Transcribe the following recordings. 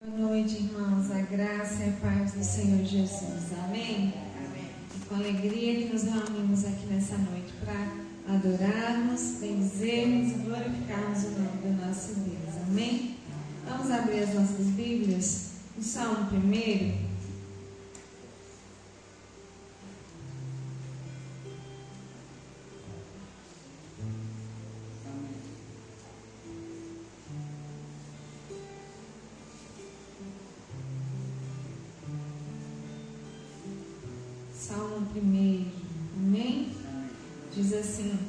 Boa noite, irmãos. A graça e a paz do Senhor Jesus. Amém? Amém. E com alegria que nos reunimos aqui nessa noite para adorarmos, benzermos e glorificarmos o nome do nosso Deus. Amém? Vamos abrir as nossas Bíblias. O Salmo 1. Salmo 1, amém? Diz assim: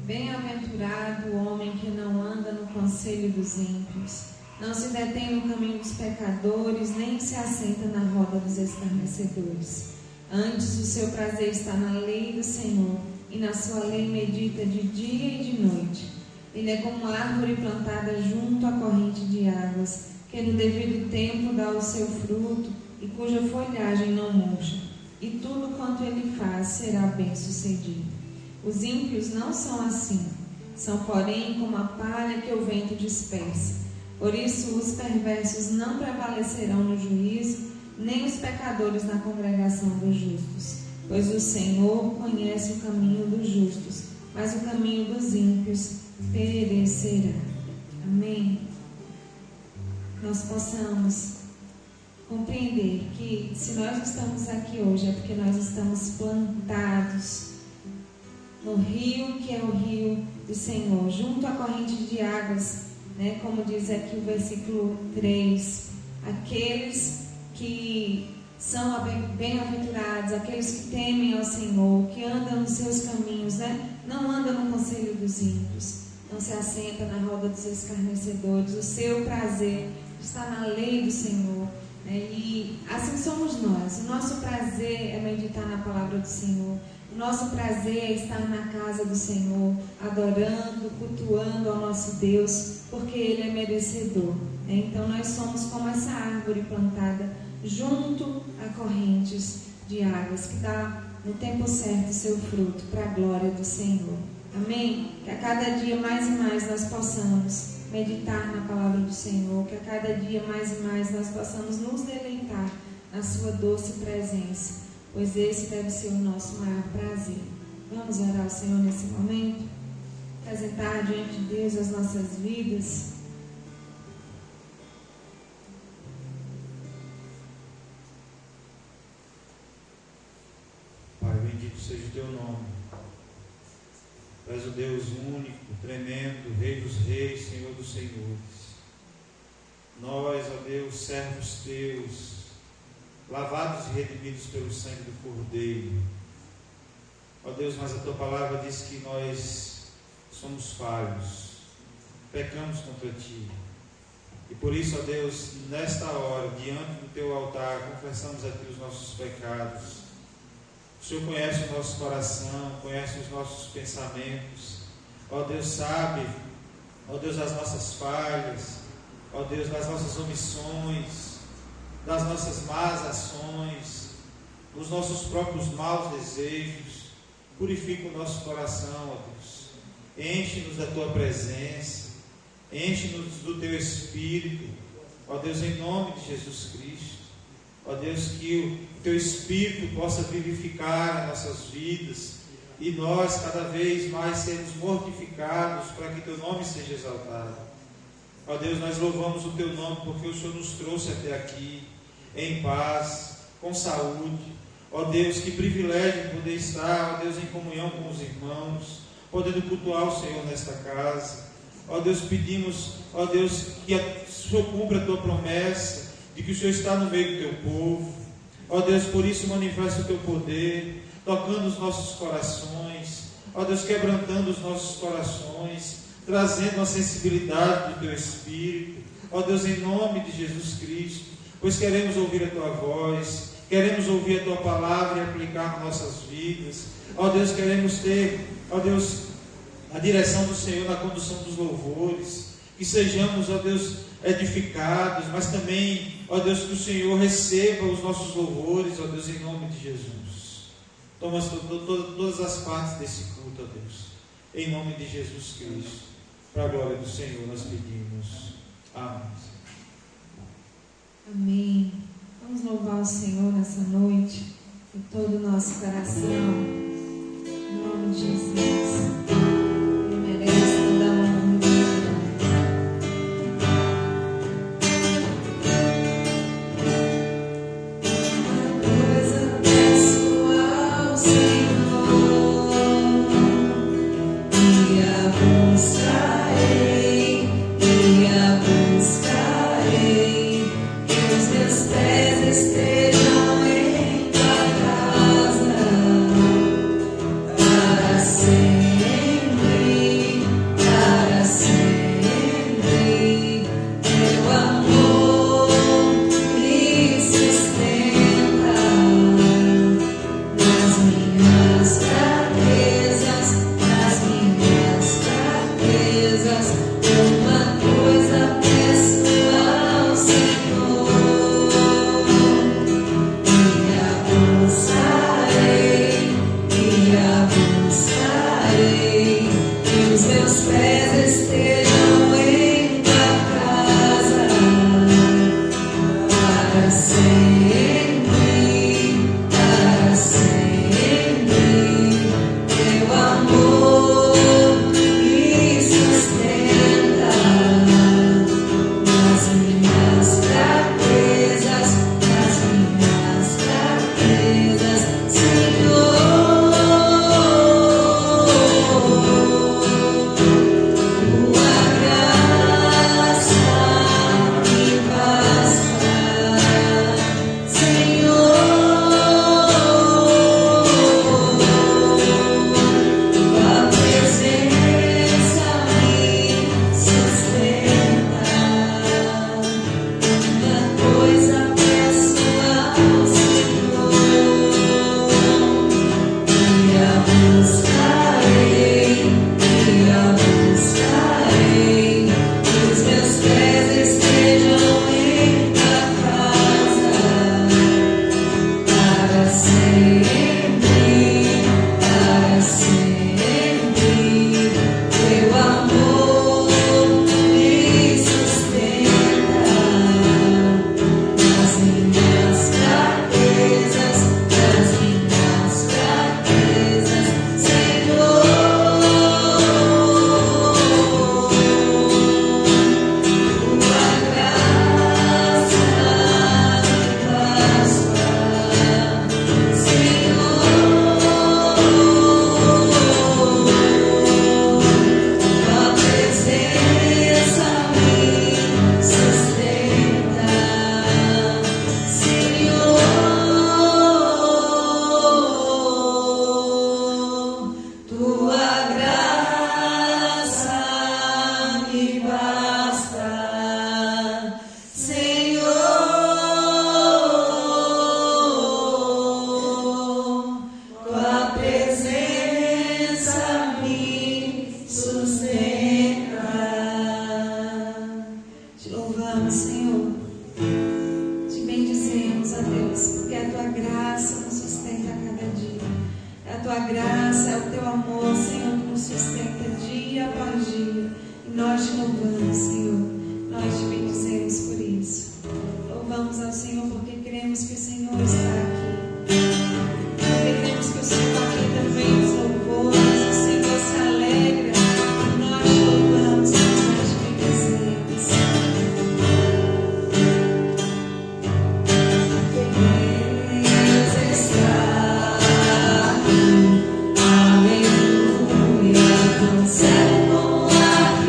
Bem-aventurado o homem que não anda no conselho dos ímpios, não se detém no caminho dos pecadores, nem se assenta na roda dos escarnecedores. Antes o seu prazer está na lei do Senhor, e na sua lei medita de dia e de noite. Ele é como árvore plantada junto à corrente de águas, que no devido tempo dá o seu fruto, e cuja folhagem não murcha. E tudo quanto ele faz será bem sucedido. Os ímpios não são assim, são porém como a palha que o vento dispersa. Por isso os perversos não prevalecerão no juízo, nem os pecadores na congregação dos justos. Pois o Senhor conhece o caminho dos justos, mas o caminho dos ímpios perecerá. Amém? Nós possamos compreender que se nós estamos aqui hoje é porque nós estamos plantados no rio que é o rio do Senhor, junto à corrente de águas, né? Como diz aqui o versículo 3, aqueles que são bem-aventurados, aqueles que temem ao Senhor, que andam nos seus caminhos, né? Não andam no conselho dos ímpios, não se assenta na roda dos escarnecedores. O seu prazer está na lei do Senhor. E assim somos nós. O nosso prazer é meditar na palavra do Senhor. O nosso prazer é estar na casa do Senhor, adorando, cultuando ao nosso Deus, porque Ele é merecedor. Então nós somos como essa árvore plantada junto a correntes de águas, que dá no tempo certo o seu fruto para a glória do Senhor. Amém? Que a cada dia mais e mais nós possamos meditar na palavra do Senhor, que a cada dia mais e mais nós possamos nos deleitar na sua doce presença, pois esse deve ser o nosso maior prazer. Vamos orar ao Senhor nesse momento, apresentar diante de Deus as nossas vidas. Pai, bendito seja o teu nome. Tu és o Deus único, tremendo, Rei dos reis, Senhor dos senhores. Nós, ó Deus, servos teus, lavados e redimidos pelo sangue do Cordeiro. Ó Deus, mas a tua palavra diz que nós somos falhos, pecamos contra ti. E por isso, ó Deus, nesta hora, diante do teu altar, confessamos a ti os nossos pecados. O Senhor conhece o nosso coração, conhece os nossos pensamentos. Ó Deus, sabe, ó Deus, das nossas falhas, ó Deus, das nossas omissões, das nossas más ações, dos nossos próprios maus desejos. Purifica o nosso coração, ó Deus. Enche-nos da tua presença, enche-nos do teu Espírito, ó Deus, em nome de Jesus Cristo. Ó Deus, que o teu Espírito possa vivificar as nossas vidas e nós cada vez mais sermos mortificados para que teu nome seja exaltado. Ó Deus, nós louvamos o teu nome porque o Senhor nos trouxe até aqui em paz, com saúde. Ó Deus, que privilégio poder estar, ó Deus, em comunhão com os irmãos, podendo cultuar o Senhor nesta casa. Ó Deus, pedimos, ó Deus, que o Senhor cumpra a tua promessa de que o Senhor está no meio do teu povo. Ó Deus, por isso manifesta o teu poder, tocando os nossos corações, ó Deus, quebrantando os nossos corações, trazendo a sensibilidade do teu Espírito, ó Deus, em nome de Jesus Cristo, pois queremos ouvir a tua voz, queremos ouvir a tua palavra e aplicar nas nossas vidas. Ó Deus, queremos ter, ó Deus, a direção do Senhor na condução dos louvores, que sejamos, ó Deus, edificados, mas também, ó Deus, que o Senhor receba os nossos louvores, ó Deus, em nome de Jesus. Toma todas as partes desse culto, ó Deus, em nome de Jesus Cristo, para a glória do Senhor nós pedimos. Amém. ao Senhor nessa noite, de todo o nosso coração, em nome de Jesus. Ele merece toda a honra e glória. Uma coisa peço ao Senhor, e a buscarei, que os meus pés estejam em tua casa, para sempre, teu amor me sustenta nas minhas fraquezas, uma coisa peço ao Senhor, e a buscarei, que os meus pés estejam em tua casa, para sempre, teu amor me sustenta nas minhas fraquezas, Senhor. Tua graça me basta, Senhor. Tua presença me sustenta. Uma coisa peço ao Senhor, e a buscarei, que os meus pés estejam em tua casa, para sempre, teu amor me sustenta nas minhas fraquezas, Senhor. Tua graça me basta, Senhor. Tua presença me sustenta, Senhor. Tua graça me basta, Senhor. Tua presença me sustenta. Te louvamos, Senhor. Te bendizemos, a Deus, porque a tua graça nos sustenta a cada dia. É a tua graça, é o teu amor, Senhor, que nos sustenta dia após dia. E nós te louvamos, Senhor. Nós te bendizemos por isso. Louvamos ao Senhor porque cremos que o Senhor está aqui. Porque cremos que o Senhor habita no meio dos louvores, o Senhor se alegra. E nós te louvamos, nós te bendizemos. Deus está aqui, aleluia, tão certo como a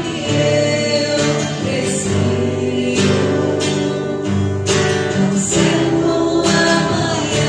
que eu preciso, tão certo como a manhã.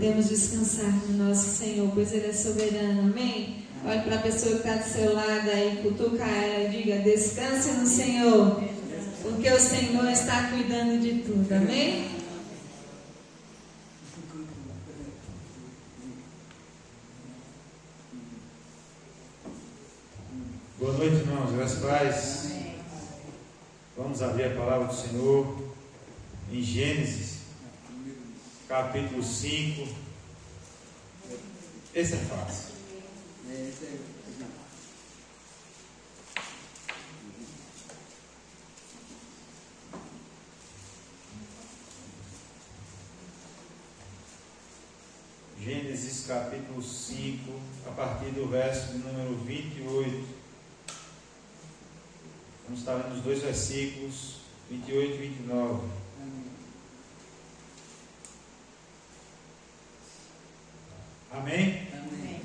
podemos descansar no nosso Senhor, pois Ele é soberano, amém? Olhe para a pessoa que está do seu lado aí, cutuca ela e diga: descanse no Senhor, porque o Senhor está cuidando de tudo, amém? Boa noite, irmãos, graças a Deus. Vamos abrir a palavra do Senhor em Gênesis, capítulo 5. Esse é fácil. Gênesis capítulo 5, a partir do verso de número 28. Vamos estar lendo os dois versículos, 28 e 29. Amém? Amém.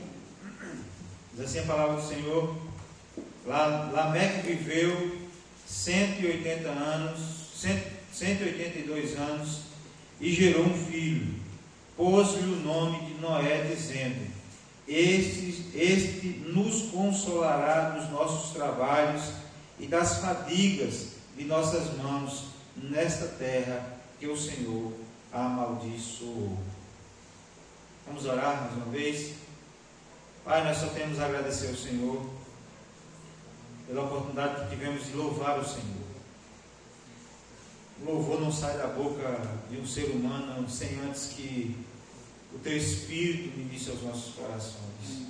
Diz assim a palavra do Senhor: Lameque viveu 180 anos, 182 anos, e gerou um filho. Pôs-lhe o nome de Noé, dizendo: Este nos consolará dos nossos trabalhos e das fadigas de nossas mãos nesta terra que o Senhor amaldiçoou. Vamos orar mais uma vez. Pai, nós só temos a agradecer ao Senhor pela oportunidade que tivemos de louvar o Senhor. O louvor não sai da boca de um ser humano sem antes que o Teu Espírito ministre aos nossos corações.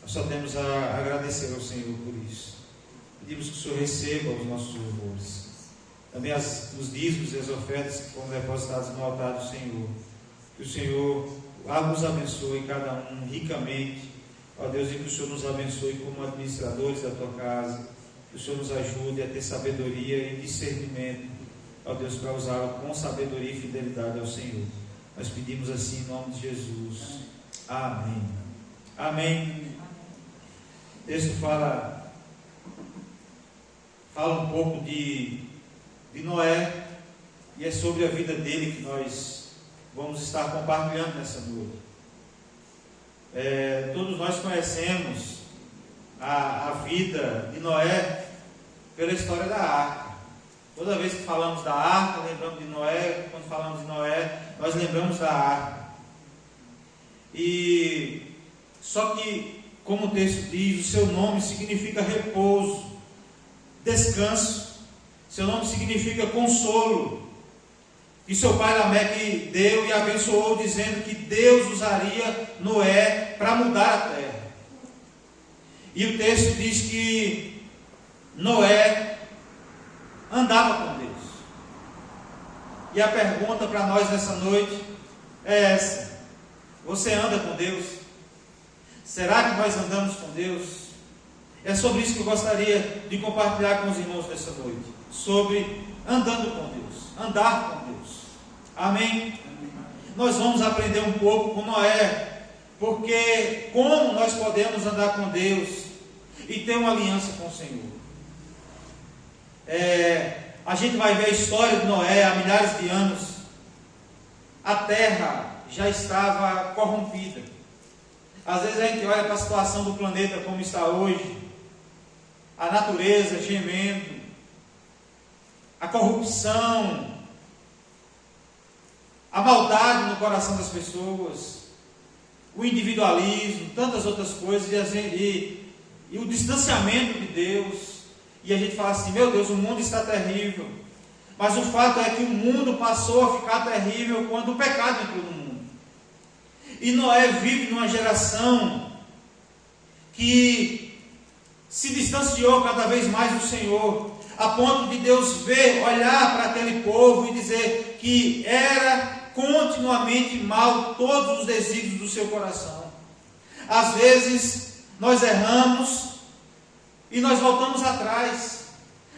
Nós só temos a agradecer ao Senhor por isso. Pedimos que o Senhor receba os nossos louvores. Também os dízimos e as ofertas que foram depositados no altar do Senhor. Que o Senhor nos abençoe cada um ricamente. Ó Deus, e que o Senhor nos abençoe como administradores da Tua casa. Que o Senhor nos ajude a ter sabedoria e discernimento. Ó Deus, para usá-lo com sabedoria e fidelidade ao Senhor. Nós pedimos assim em nome de Jesus. Amém. Amém. O texto fala um pouco de Noé, e é sobre a vida dele que nós vamos estar compartilhando nessa noite. Todos nós conhecemos a vida de Noé pela história da arca. Toda vez que falamos da arca, lembramos de Noé. Quando falamos de Noé, nós lembramos da arca. E só que, como o texto diz, o seu nome significa repouso, descanso. Seu nome significa consolo. E seu pai Lameque deu e abençoou, dizendo que Deus usaria Noé para mudar a terra. E o texto diz que Noé andava com Deus. E a pergunta para nós nessa noite é essa: você anda com Deus? Será que nós andamos com Deus? É sobre isso que eu gostaria de compartilhar com os irmãos nessa noite. Sobre andando com Deus, andar com Deus. Amém? Nós vamos aprender um pouco com Noé, porque como nós podemos andar com Deus e ter uma aliança com o Senhor. A gente vai ver a história de Noé há milhares de anos. A terra já estava corrompida. Às vezes a gente olha para a situação do planeta como está hoje, a natureza gemendo, a corrupção, a maldade no coração das pessoas, o individualismo, tantas outras coisas, e o distanciamento de Deus. E a gente fala assim: meu Deus, o mundo está terrível. Mas o fato é que o mundo passou a ficar terrível quando o pecado entrou no mundo. E Noé vive numa geração que se distanciou cada vez mais do Senhor, a ponto de Deus olhar para aquele povo e dizer que era continuamente mal todos os desígnios do seu coração. Às vezes nós erramos e nós voltamos atrás,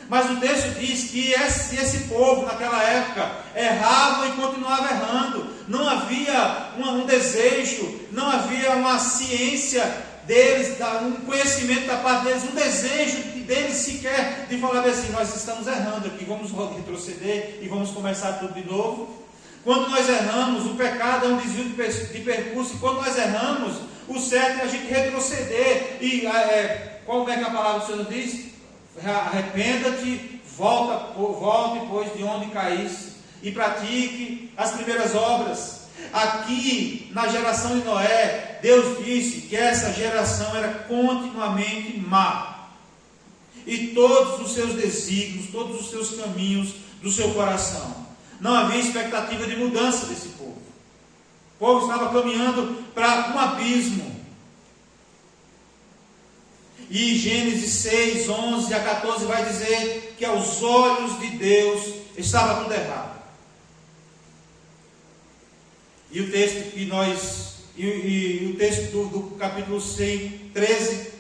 mas o texto diz que esse povo naquela época errava e continuava errando. Não havia um desejo, não havia uma ciência deles, um conhecimento da parte deles, um desejo deles sequer de falar assim: nós estamos errando aqui, vamos retroceder e vamos começar tudo de novo. Quando nós erramos, o pecado é um desvio de percurso. E quando nós erramos, o certo é a gente retroceder. E como é que a palavra do Senhor diz? Arrependa-te, volte, pois, de onde caíste, e pratique as primeiras obras. Aqui, na geração de Noé, Deus disse que essa geração era continuamente má. E todos os seus desígnios, todos os seus caminhos do seu coração. Não havia expectativa de mudança desse povo. O povo estava caminhando para um abismo. E Gênesis 6, 11 a 14 vai dizer que aos olhos de Deus estava tudo errado. E o texto que o texto do capítulo 6, 13,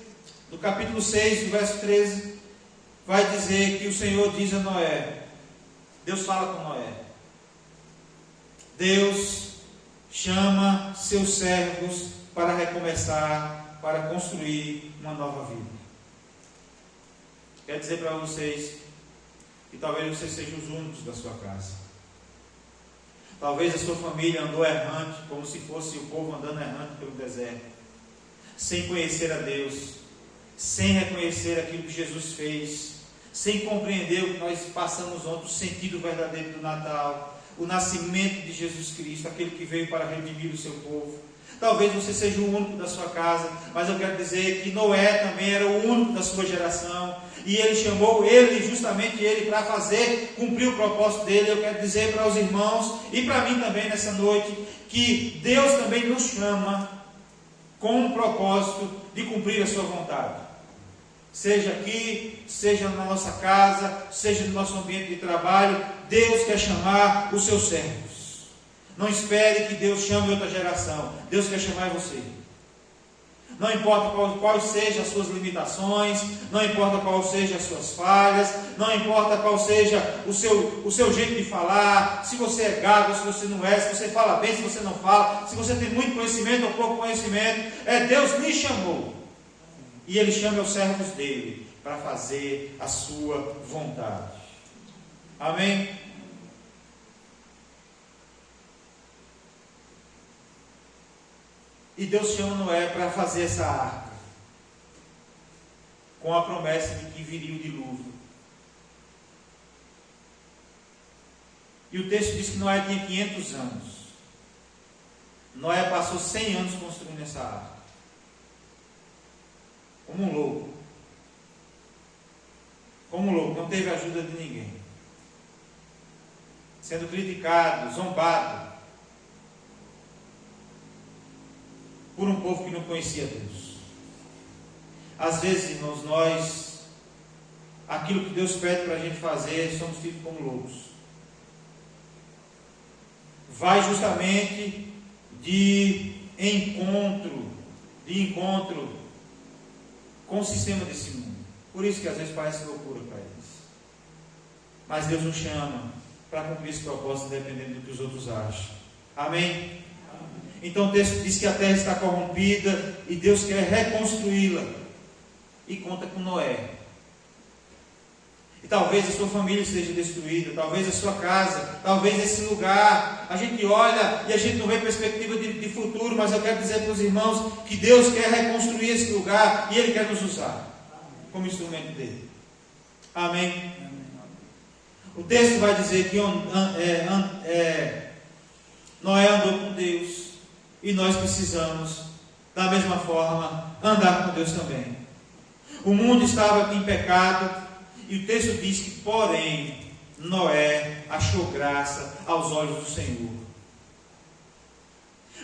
do capítulo 6, do verso 13, vai dizer que o Senhor diz a Noé, Deus fala com Noé, Deus chama seus servos para recomeçar, para construir uma nova vida. Quero dizer para vocês que talvez vocês sejam os únicos da sua casa. Talvez a sua família andou errante, como se fosse o povo andando errante pelo deserto, sem conhecer a Deus, sem reconhecer aquilo que Jesus fez, sem compreender o que nós passamos ontem, o sentido verdadeiro do Natal, o nascimento de Jesus Cristo, aquele que veio para redimir o seu povo. Talvez você seja o único da sua casa, mas eu quero dizer que Noé também era o único da sua geração, e ele chamou justamente ele para cumprir o propósito dele. Eu quero dizer para os irmãos e para mim também nessa noite, que Deus também nos chama com o propósito de cumprir a sua vontade. Seja aqui, seja na nossa casa, seja no nosso ambiente de trabalho, Deus quer chamar os seus servos. Não espere que Deus chame outra geração. Deus quer chamar você. Não importa quais sejam as suas limitações, não importa quais sejam as suas falhas, não importa qual seja o seu jeito de falar, se você é gago, se você não é, se você fala bem, se você não fala, se você tem muito conhecimento ou pouco conhecimento, Deus me chamou. E Ele chama os servos dele para fazer a sua vontade. Amém? E Deus chama Noé para fazer essa arca, com a promessa de que viria o dilúvio. E o texto diz que Noé tinha 500 anos. Noé passou 100 anos construindo essa arca, como um louco. Como um louco, não teve ajuda de ninguém. Sendo criticado, zombado, por um povo que não conhecia Deus. Às vezes, irmãos, aquilo que Deus pede para a gente fazer, somos tidos como loucos. Vai justamente de encontro com o sistema desse mundo. Por isso que às vezes parece loucura para eles. Mas Deus nos chama para cumprir esse propósito, dependendo do que os outros acham. Amém? Então o texto diz que a terra está corrompida e Deus quer reconstruí-la. E conta com Noé. E talvez a sua família esteja destruída, talvez a sua casa, talvez esse lugar. A gente olha e a gente não vê perspectiva de futuro, mas eu quero dizer para os irmãos que Deus quer reconstruir esse lugar e Ele quer nos usar como instrumento dele. Amém? O texto vai dizer que Noé andou com Deus. E nós precisamos, da mesma forma, andar com Deus também. O mundo estava em pecado, e o texto diz que, porém, Noé achou graça aos olhos do Senhor.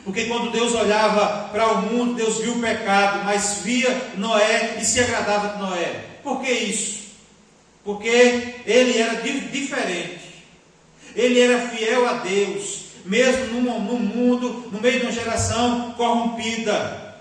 Porque quando Deus olhava para o mundo, Deus viu o pecado, mas via Noé e se agradava de Noé. Por que isso? Porque ele era diferente. Ele era fiel a Deus, mesmo no mundo, no meio de uma geração corrompida.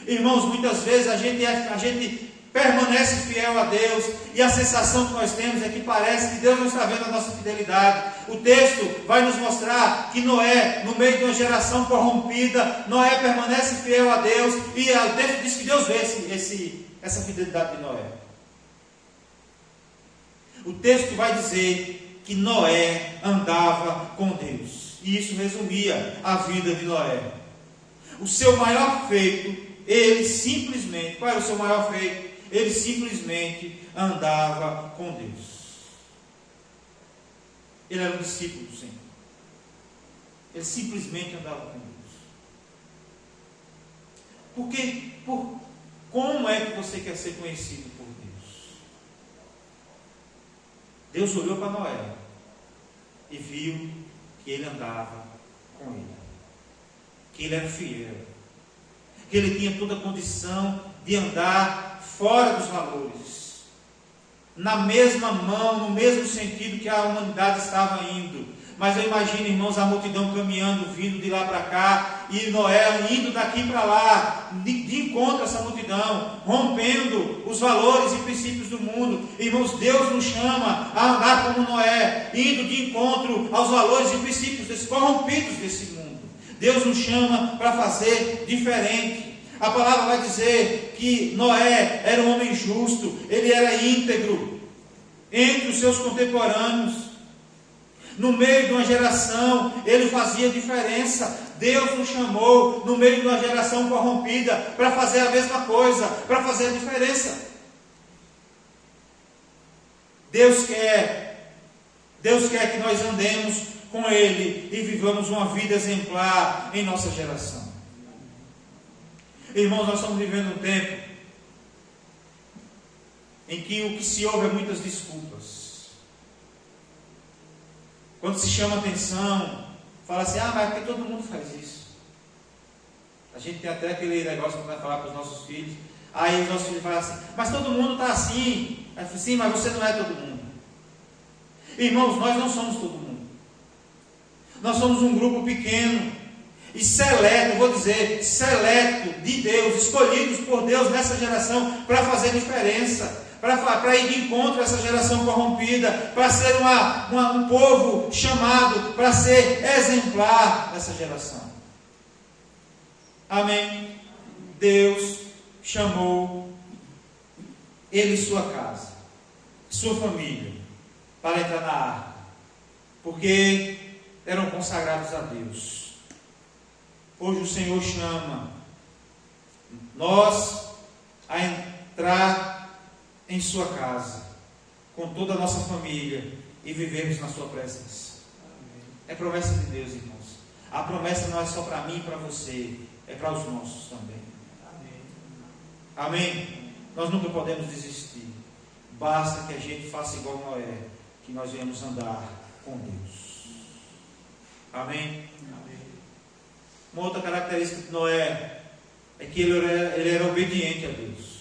Irmãos, muitas vezes a gente permanece fiel a Deus, e a sensação que nós temos é que parece que Deus não está vendo a nossa fidelidade. O texto vai nos mostrar que Noé, no meio de uma geração corrompida, Noé permanece fiel a Deus, e o texto diz que Deus vê essa fidelidade de Noé. O texto vai dizer que Noé andava com Deus. E isso resumia a vida de Noé. O seu maior feito, ele simplesmente, qual era o seu maior feito? Ele simplesmente andava com Deus. Ele era um discípulo do Senhor. Ele simplesmente andava com Deus. Como é que você quer ser conhecido por Deus? Deus olhou para Noé e viu que ele andava com ele, que ele era fiel, que ele tinha toda a condição de andar fora dos valores, na mesma mão, no mesmo sentido que a humanidade estava indo. Mas eu imagino, irmãos, a multidão caminhando, vindo de lá para cá, e Noé indo daqui para lá, de encontro a essa multidão, rompendo os valores e princípios do mundo. Irmãos, Deus nos chama a andar como Noé, indo de encontro aos valores e princípios corrompidos desse mundo. Deus nos chama para fazer diferente. A palavra vai dizer que Noé era um homem justo, ele era íntegro entre os seus contemporâneos. No meio de uma geração, ele fazia diferença. Deus nos chamou, no meio de uma geração corrompida, para fazer a mesma coisa, para fazer a diferença. Deus quer que nós andemos com Ele e vivamos uma vida exemplar em nossa geração. Irmãos, nós estamos vivendo um tempo em que o que se ouve é muitas desculpas. Quando se chama atenção, fala assim, mas porque todo mundo faz isso. A gente tem até aquele negócio que vai falar para os nossos filhos. Aí os nossos filhos falam assim, mas todo mundo está assim. Aí falo, sim, mas você não é todo mundo. Irmãos, nós não somos todo mundo. Nós somos um grupo pequeno e seleto, vou dizer, seleto de Deus, escolhidos por Deus nessa geração para fazer diferença. Para ir de encontro a essa geração corrompida, para ser um povo chamado para ser exemplar nessa geração. Amém? Deus chamou ele e sua casa, sua família, para entrar na arca, porque eram consagrados a Deus. Hoje o Senhor chama nós a entrar em sua casa, com toda a nossa família, e vivermos na sua presença. É promessa de Deus, irmãos. A promessa não é só para mim e para você, é para os nossos também. Amém? Nós nunca podemos desistir. Basta que a gente faça igual Noé, que nós venhamos andar com Deus. Amém? Uma outra característica de Noé é que ele era obediente a Deus.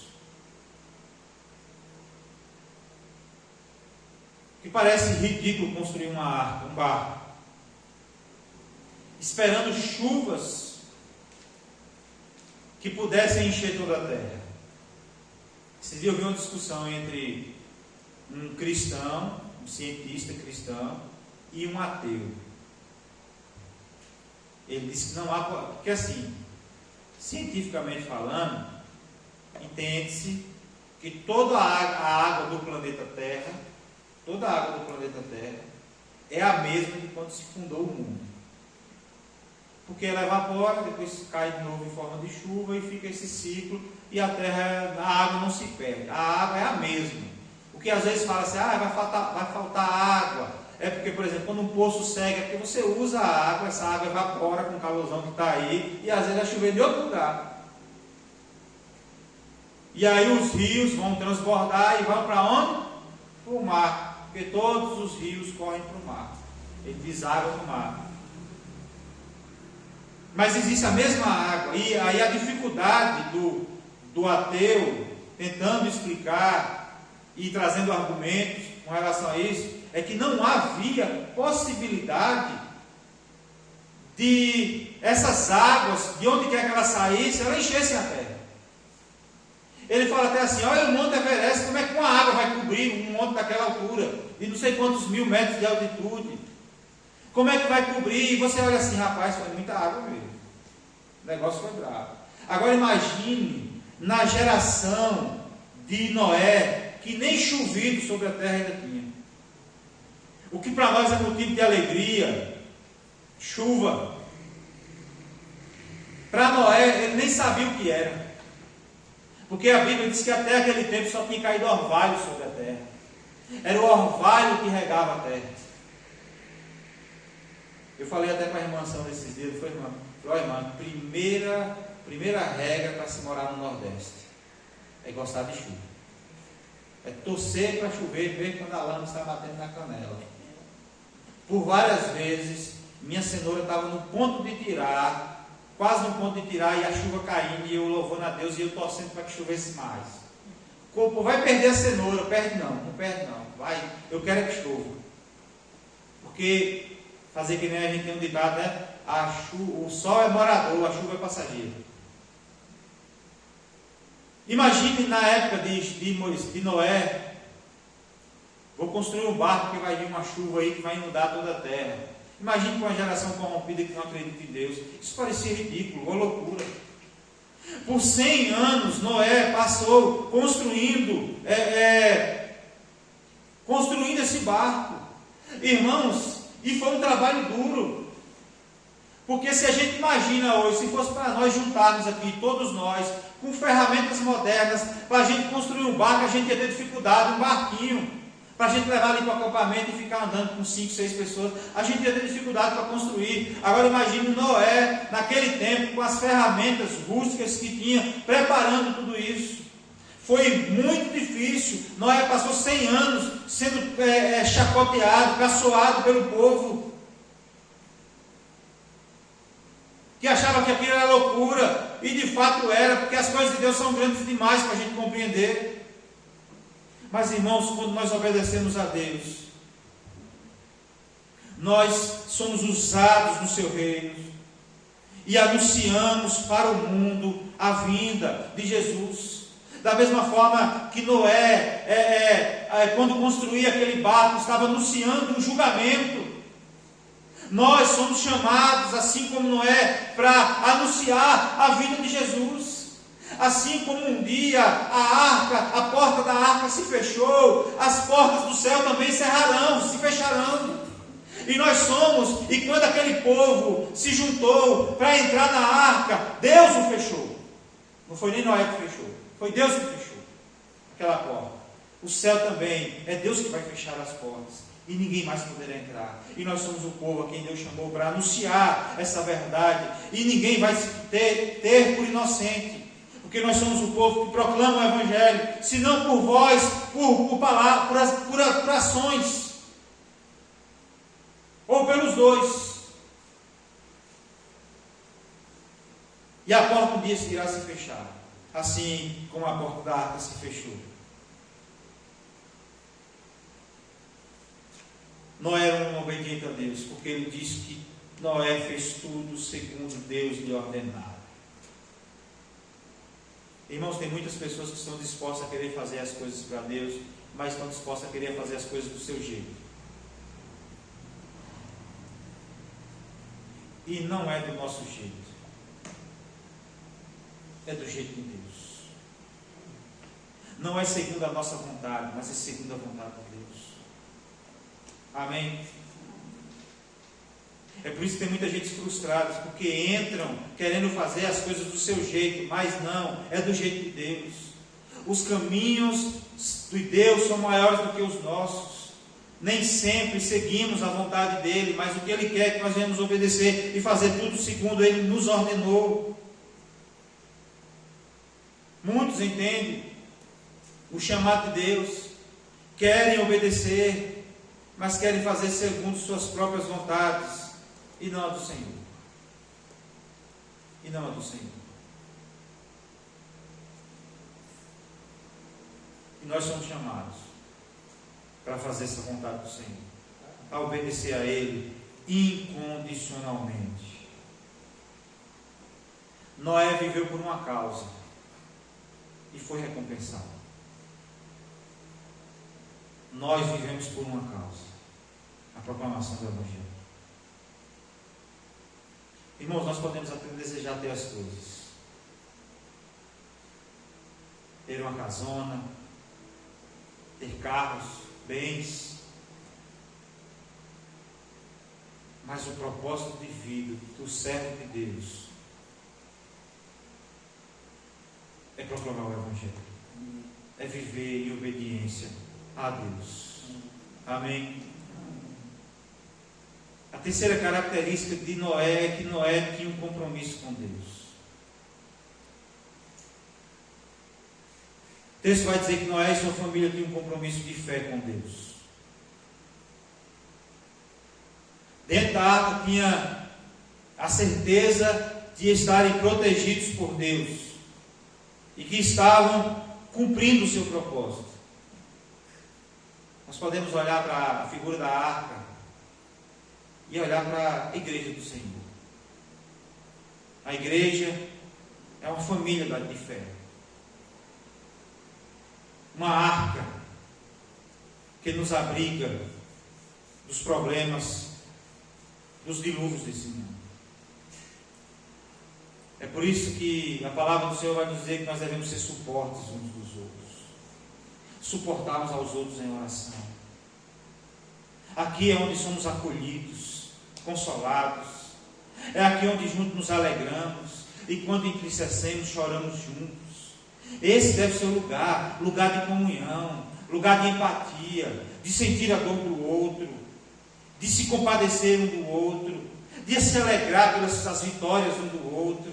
Que parece ridículo construir uma arca, um barco, esperando chuvas que pudessem encher toda a terra. Esses dias eu vi uma discussão entre um cristão, um cientista cristão, e um ateu. Ele disse que não há, porque assim, cientificamente falando, entende-se que toda a água do planeta Terra, toda a água do planeta Terra é a mesma de quando se fundou o mundo. Porque ela evapora, depois cai de novo em forma de chuva e fica esse ciclo, e a água não se perde. A água é a mesma. O que às vezes fala assim, vai faltar água. É porque, por exemplo, quando um poço seca, é porque você usa a água, essa água evapora com o calorzão que está aí, e às vezes vai chover de outro lugar. E aí os rios vão transbordar e vão para onde? Para o mar. Porque todos os rios correm para o mar. Ele deságua no mar. Mas existe a mesma água. E aí a dificuldade do ateu, tentando explicar e trazendo argumentos com relação a isso, é que não havia possibilidade de essas águas, de onde quer que elas saíssem, elas enchessem a terra. Ele fala até assim, olha o Monte Everest, como é que uma água vai cobrir um monte daquela altura, de não sei quantos mil metros de altitude? Como é que vai cobrir? E você olha assim, rapaz, foi muita água mesmo. O negócio foi bravo. Agora imagine, na geração de Noé, que nem chovido sobre a terra ainda tinha. O que para nós é motivo de alegria, chuva. Para Noé, ele nem sabia o que era. Porque a Bíblia diz que até aquele tempo só tinha caído orvalho sobre a terra. Era o orvalho que regava a terra. Eu falei até com a irmã Sandra esses dias, foi, irmã? Falei, irmã, primeira regra para se morar no Nordeste é gostar de chuva. É torcer para chover, ver quando a lama está batendo na canela. Por várias vezes, minha cenoura estava no ponto de tirar, quase no ponto de tirar, e a chuva caindo, e eu louvando a Deus, e eu torcendo para que chovesse mais. Pô, vai perder a cenoura? Perde não perde não. Vai, eu quero é que chova. Porque, fazer que nem a gente tem um ditado, né? O sol é morador, a chuva é passageira. Imagine na época de Noé, vou construir um barco que vai vir uma chuva aí que vai inundar toda a terra. Imagine com uma geração corrompida que não acredita em Deus. Isso parecia ridículo, uma loucura. Por 100 anos Noé passou construindo esse barco. Irmãos, e foi um trabalho duro. Porque se a gente imagina hoje, se fosse para nós juntarmos aqui, todos nós, com ferramentas modernas, para a gente construir um barco, a gente ia ter dificuldade, um barquinho, para a gente levar ali para o acampamento e ficar andando com 5, 6 pessoas, a gente ia ter dificuldade para construir. Agora imagine Noé, naquele tempo, com as ferramentas rústicas que tinha, preparando tudo isso. Foi muito difícil. Noé passou 100 anos sendo chacoteado, caçoado pelo povo, que achava que aquilo era loucura, e de fato era, porque as coisas de Deus são grandes demais para a gente compreender. Mas irmãos, quando nós obedecemos a Deus, nós somos usados no seu reino, e anunciamos para o mundo a vinda de Jesus. Da mesma forma que Noé, quando construía aquele barco, estava anunciando um julgamento. Nós somos chamados, assim como Noé, para anunciar a vinda de Jesus. Assim como um dia a porta da arca se fechou, as portas do céu também se fecharão. E nós somos, e quando aquele povo se juntou para entrar na arca, Deus o fechou. Não foi nem Noé que fechou, foi Deus que fechou aquela porta. O céu também, é Deus que vai fechar as portas. E ninguém mais poderá entrar. E nós somos o povo a quem Deus chamou para anunciar essa verdade. E ninguém vai se ter por inocente. Porque nós somos o povo que proclama o Evangelho. Se não por voz, por palavras, por ações. Ou pelos dois. E a porta um dia irá se fechar. Assim como a porta da arca se fechou. Noé era um obediente a Deus, porque ele disse que Noé fez tudo segundo Deus lhe ordenara. Irmãos, tem muitas pessoas que estão dispostas a querer fazer as coisas para Deus, mas estão dispostas a querer fazer as coisas do seu jeito. E não é do nosso jeito. É do jeito de Deus. Não é segundo a nossa vontade, mas é segundo a vontade de Deus. Amém? É por isso que tem muita gente frustrada, porque entram querendo fazer as coisas do seu jeito, mas não, é do jeito de Deus. Os caminhos de Deus são maiores do que os nossos. Nem sempre seguimos a vontade dele, mas o que ele quer é que nós venhamos obedecer e fazer tudo segundo ele nos ordenou. Muitos entendem o chamado de Deus, querem obedecer, mas querem fazer segundo suas próprias vontades, e não a do Senhor. E não a do Senhor. E nós somos chamados para fazer essa vontade do Senhor, a obedecer a Ele incondicionalmente. Noé viveu por uma causa e foi recompensado. Nós vivemos por uma causa: a proclamação do Evangelho. Irmãos, nós podemos até desejar ter as coisas, ter uma casona, ter carros, bens, Mas o propósito de vida do servo de Deus é proclamar o Evangelho, é viver em obediência a Deus. Amém? A terceira característica de Noé é que Noé tinha um compromisso com Deus. O texto vai dizer que Noé e sua família tinham um compromisso de fé com Deus. Dentro da arca tinha a certeza de estarem protegidos por Deus e que estavam cumprindo o seu propósito. Nós podemos olhar para a figura da arca e olhar para a igreja do Senhor. A igreja é uma família de fé. Uma arca que nos abriga dos problemas, dos dilúvios desse mundo. É por isso que a palavra do Senhor vai nos dizer que nós devemos ser suportes uns dos outros, suportar uns aos outros em oração. Aqui é onde somos acolhidos, consolados. É aqui onde juntos nos alegramos e quando entristecemos, choramos juntos. Esse deve ser o lugar de comunhão, lugar de empatia, de sentir a dor do outro, de se compadecer um do outro, de se alegrar pelas vitórias um do outro.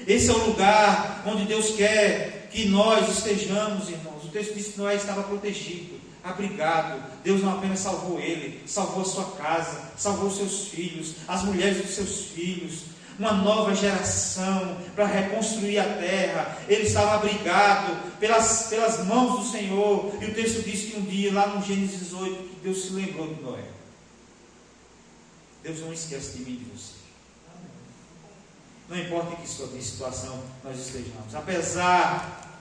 Esse é o lugar onde Deus quer que nós estejamos, irmãos. O texto diz que Noé estava protegido, abrigado. Deus não apenas salvou ele, salvou a sua casa, salvou os seus filhos, as mulheres dos seus filhos, uma nova geração para reconstruir a terra. Ele estava abrigado pelas mãos do Senhor. E o texto diz que um dia, lá no Gênesis 8, que Deus se lembrou de Noé. Deus não esquece de mim e de você. Não importa em que situação nós estejamos. Apesar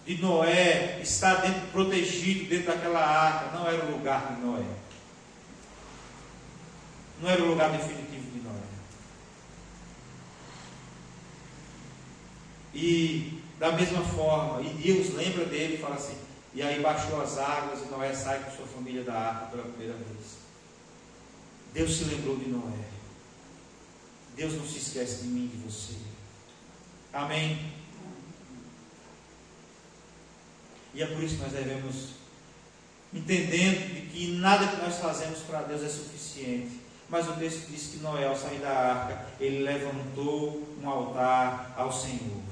de Noé estar protegido dentro daquela arca, não era o lugar de Noé. Não era o lugar definitivo de Noé. E da mesma forma, e Deus lembra dele e fala assim, e aí baixou as águas e Noé sai com sua família da arca pela primeira vez. Deus se lembrou de Noé. Deus não se esquece de mim e de você. Amém? E é por isso que nós devemos, entendendo de que nada que nós fazemos para Deus é suficiente. Mas o texto diz que Noé, ao sair da arca, ele levantou um altar ao Senhor.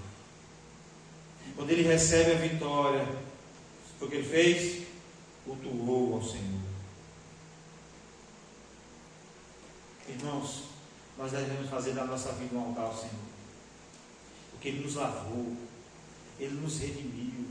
Quando ele recebe a vitória, foi o que ele fez? Cultuou ao Senhor. Irmãos, nós devemos fazer da nossa vida um altar ao Senhor. Porque Ele nos lavou, Ele nos redimiu,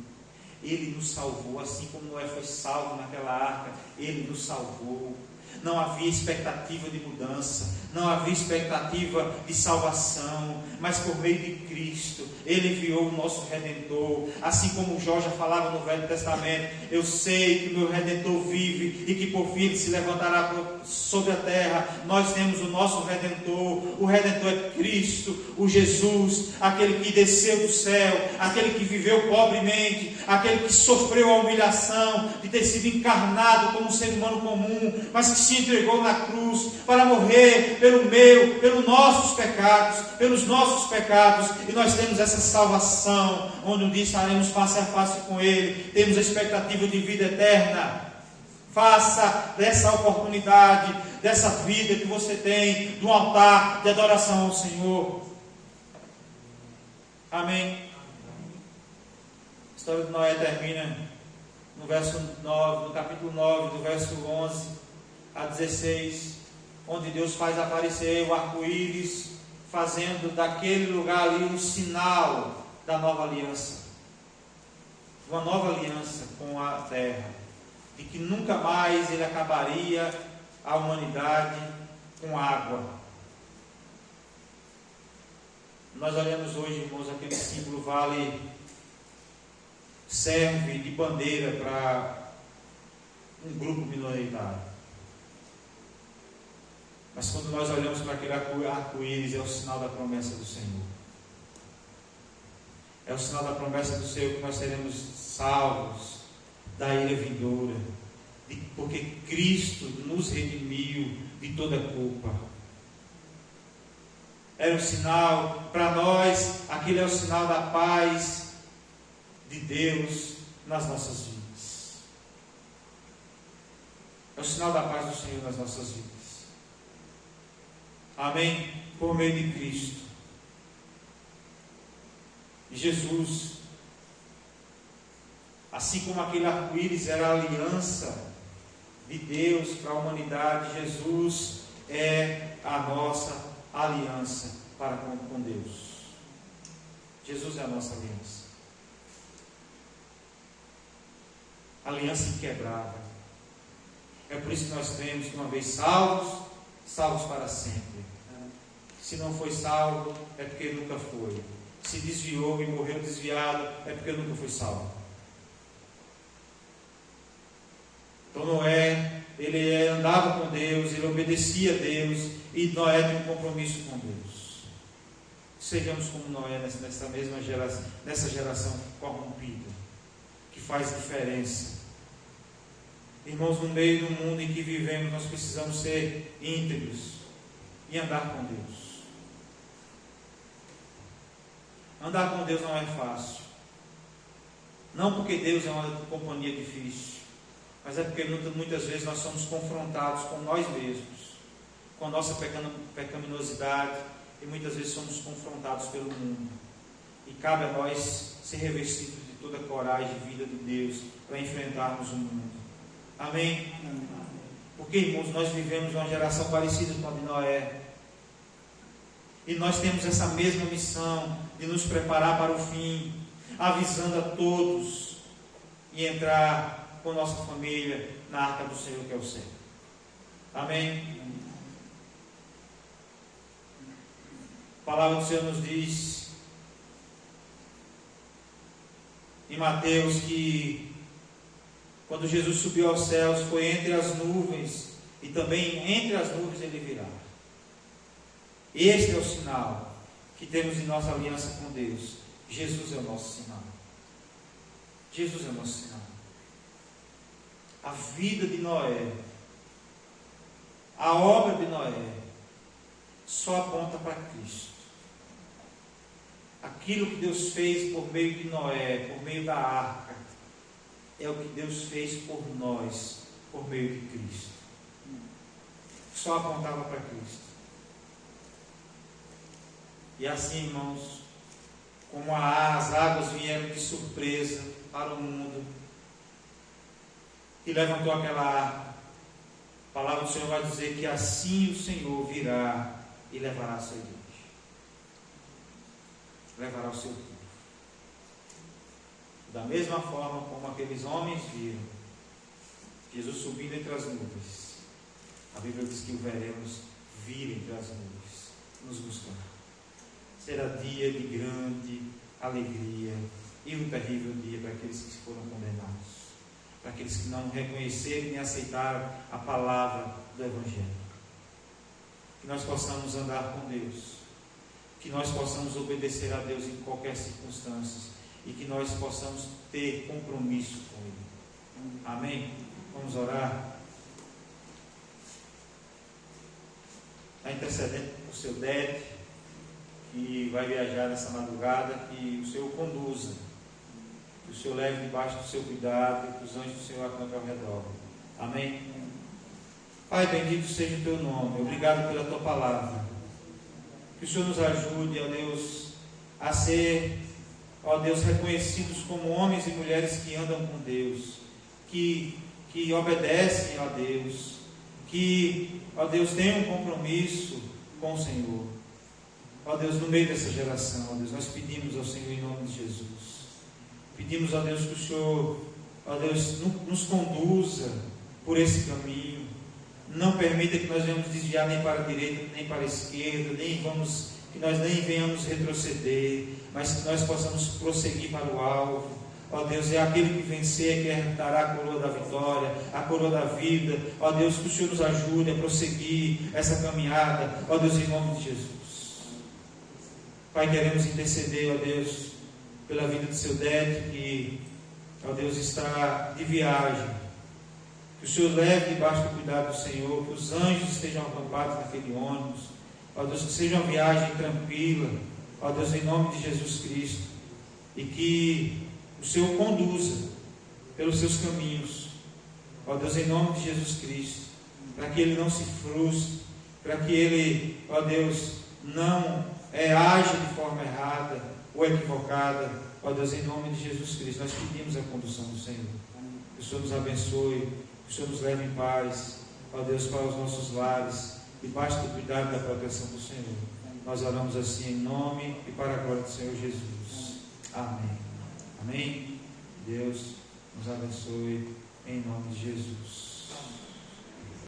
Ele nos salvou, assim como Noé foi salvo naquela arca, Ele nos salvou. Não havia expectativa de mudança, não havia expectativa de salvação, mas por meio de Cristo, Ele enviou o nosso Redentor. Assim como Jó já falava no Velho Testamento, eu sei que o meu Redentor vive e que por fim Ele se levantará sobre a terra. Nós temos o nosso Redentor. O Redentor é Cristo, o Jesus, aquele que desceu do céu, aquele que viveu pobremente, aquele que sofreu a humilhação de ter sido encarnado como um ser humano comum, mas que se entregou na cruz para morrer pelos nossos pecados, e nós temos essa salvação, onde um dia estaremos face a face com Ele, temos a expectativa de vida eterna. Faça dessa oportunidade, dessa vida que você tem, de um altar de adoração ao Senhor. Amém. A história de Noé termina no verso 9, no capítulo 9, do verso 11 a 16, onde Deus faz aparecer o arco-íris, fazendo daquele lugar ali um sinal da nova aliança. Uma nova aliança com a terra, de que nunca mais Ele acabaria a humanidade com água. Nós olhamos hoje, irmãos, aquele símbolo vale, serve de bandeira para um grupo minoritário. Mas quando nós olhamos para aquele arco-íris, é o sinal da promessa do Senhor. É o sinal da promessa do Senhor que nós seremos salvos da ira vindoura. Porque Cristo nos redimiu de toda culpa. Era um sinal, para nós, aquele é o sinal da paz de Deus nas nossas vidas. É o sinal da paz do Senhor nas nossas vidas. Amém? Por meio de Cristo. E Jesus, assim como aquele arco-íris era a aliança de Deus para a humanidade, Jesus é a nossa aliança para com Deus. Jesus é a nossa aliança. Aliança inquebrável. É por isso que nós cremos que uma vez salvos, salvos para sempre. Se não foi salvo, é porque nunca foi. Se desviou e morreu desviado, é porque nunca foi salvo. Então Noé, ele andava com Deus, ele obedecia a Deus, e Noé tinha um compromisso com Deus. Sejamos como Noé nessa mesma geração, nessa geração corrompida, que faz diferença. Irmãos, no meio do mundo em que vivemos, nós precisamos ser íntegros e andar com Deus. Andar com Deus não é fácil. Não porque Deus é uma companhia difícil, mas é porque muitas vezes nós somos confrontados com nós mesmos, com a nossa pecaminosidade, e muitas vezes somos confrontados pelo mundo. E cabe a nós ser revestidos de toda a coragem e vida de Deus para enfrentarmos o mundo. Amém? Porque, irmãos, nós vivemos uma geração parecida com a de Noé. E nós temos essa mesma missão de nos preparar para o fim, avisando a todos e entrar com nossa família na arca do Senhor, que é o céu. Amém? A palavra do Senhor nos diz em Mateus que quando Jesus subiu aos céus, foi entre as nuvens, e também entre as nuvens ele virá. Este é o sinal que temos em nossa aliança com Deus. Jesus é o nosso sinal. Jesus é o nosso sinal. A vida de Noé, a obra de Noé, só aponta para Cristo. Aquilo que Deus fez por meio de Noé, por meio da arca, é o que Deus fez por nós, por meio de Cristo. Só apontava para Cristo. E assim, irmãos, como as águas vieram de surpresa para o mundo, e levantou aquela arca, a palavra do Senhor vai dizer que assim o Senhor virá e levará a sua igreja. Levará o seu povo. Da mesma forma como aqueles homens viram Jesus subindo entre as nuvens, a Bíblia diz que o veremos vir entre as nuvens, nos buscar. Será dia de grande alegria e um terrível dia para aqueles que foram condenados, para aqueles que não reconheceram nem aceitaram a palavra do Evangelho. Que nós possamos andar com Deus, que nós possamos obedecer a Deus em qualquer circunstância e que nós possamos ter compromisso com Ele. Amém? Vamos orar. Está intercedendo por seu Dete, que vai viajar nessa madrugada, que o Senhor conduza, que o Senhor leve debaixo do seu cuidado, e que os anjos do Senhor acampem ao redor. Amém? Pai, bendito seja o teu nome, obrigado pela tua palavra. Que o Senhor nos ajude, ó Deus, a ser, ó Deus, reconhecidos como homens e mulheres que andam com Deus, que obedecem a Deus, que, ó Deus, têm um compromisso com o Senhor. Ó Deus, no meio dessa geração, ó Deus, nós pedimos ao Senhor em nome de Jesus. Pedimos, ó Deus, que o Senhor, ó Deus, nos conduza por esse caminho. Não permita que nós venhamos desviar nem para a direita, nem para a esquerda, que nós nem venhamos retroceder, mas que nós possamos prosseguir para o alvo. Ó Deus, é aquele que vencer que herdará a coroa da vitória, a coroa da vida. Ó Deus, que o Senhor nos ajude a prosseguir essa caminhada. Ó Deus, em nome de Jesus. Pai, queremos interceder, ó Deus, pela vida do seu Dete, que, ó Deus, está de viagem. Que Que o Senhor leve debaixo do cuidado do Senhor, que os anjos estejam acampados naquele ônibus, ó Deus, que seja uma viagem tranquila, ó Deus, em nome de Jesus Cristo, e que o Senhor conduza pelos seus caminhos, ó Deus, em nome de Jesus Cristo, para que ele não se frustre, para que ele, ó Deus, não haja de forma errada ou equivocada, ó Deus, em nome de Jesus Cristo. Nós pedimos a condução do Senhor. Que o Senhor nos abençoe, que o Senhor nos leve em paz, ó Deus, para os nossos lares, debaixo do cuidado e da proteção do Senhor. Nós oramos assim em nome e para a glória do Senhor Jesus. Amém. Amém. Deus nos abençoe em nome de Jesus.